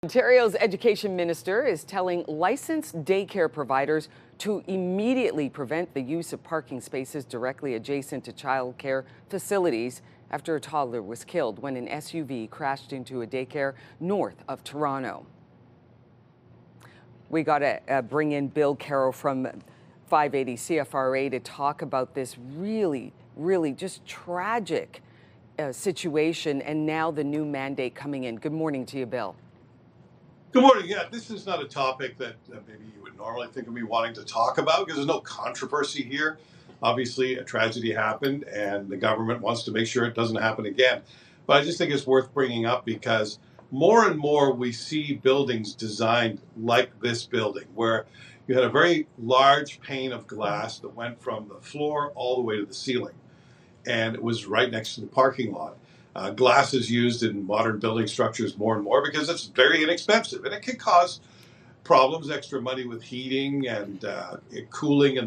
Ontario's education minister is telling licensed daycare providers to immediately prevent the use of parking spaces directly adjacent to childcare facilities after a toddler was killed when an SUV crashed into a daycare north of Toronto. We got to bring in Bill Carroll from 580 CFRA to talk about this really just tragic situation and now the new mandate coming in. Good morning to you, Bill. Good morning. Yeah, this is not a topic that maybe you would normally think of me wanting to talk about because there's no controversy here. Obviously, a tragedy happened and the government wants to make sure it doesn't happen again. But I just think it's worth bringing up because more and more we see buildings designed like this building, where you had a very large pane of glass that went from the floor all the way to the ceiling. And it was right next to the parking lot. Glass is used in modern building structures more and more because it's very inexpensive and it can cause problems, extra money with heating and cooling in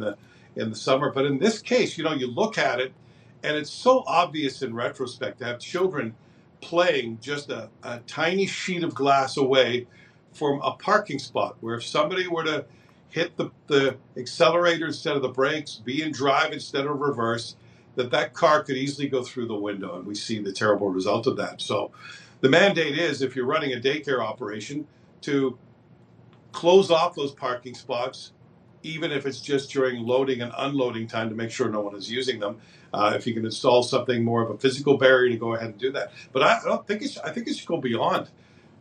the summer. But in this case, you look at it and it's so obvious in retrospect to have children playing just a tiny sheet of glass away from a parking spot where if somebody were to hit the accelerator instead of the brakes, be in drive instead of reverse, that car could easily go through the window, and we see the terrible result of that. So the mandate is, if you're running a daycare operation, to close off those parking spots, even if it's just during loading and unloading time to make sure no one is using them. If you can install something more of a physical barrier, to go ahead and do that. But I think it should go beyond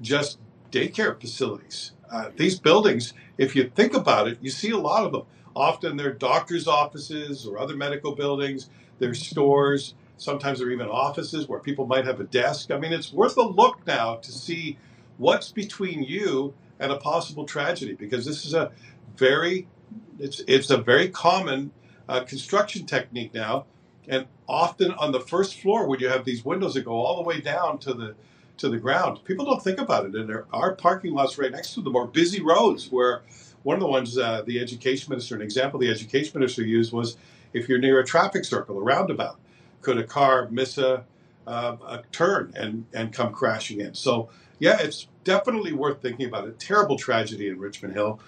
just daycare facilities. These buildings, if you think about it, you see a lot of them. Often they're doctors' offices or other medical buildings. There's stores. Sometimes they're even offices where people might have a desk. I mean, it's worth a look now to see what's between you and a possible tragedy, because this is it's a very common construction technique now. And often on the first floor, when you have these windows that go all the way down to the ground, people don't think about it. And there are parking lots right next to them, or busy roads, where one of the ones the education minister, an example the education minister used was, if you're near a traffic circle, a roundabout, could a car miss a turn and come crashing in? So yeah, it's definitely worth thinking about. A terrible tragedy in Richmond Hill,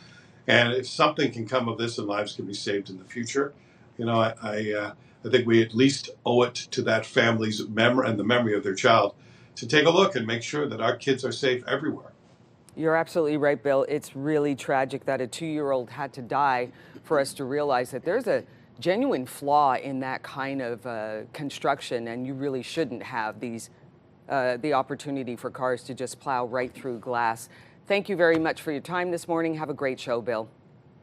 and if something can come of this and lives can be saved in the future, I think we at least owe it to that family's memory and the memory of their child to take a look and make sure that our kids are safe everywhere. You're absolutely right, Bill. It's really tragic that a 2-year-old had to die for us to realize that there's a genuine flaw in that kind of construction, and you really shouldn't have the opportunity for cars to just plow right through glass. Thank you very much for your time this morning. Have a great show, Bill.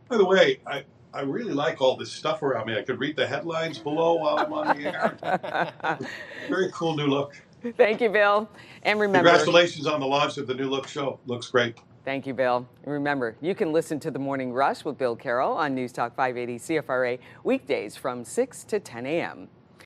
By the way, I really like all this stuff around me. I could read the headlines below while I'm on the air. Very cool new look. Thank you, Bill. And remember, congratulations on the launch of the new look show. Looks great. Thank you, Bill. And remember, you can listen to The Morning Rush with Bill Carroll on News Talk 580 CFRA weekdays from 6 to 10 a.m.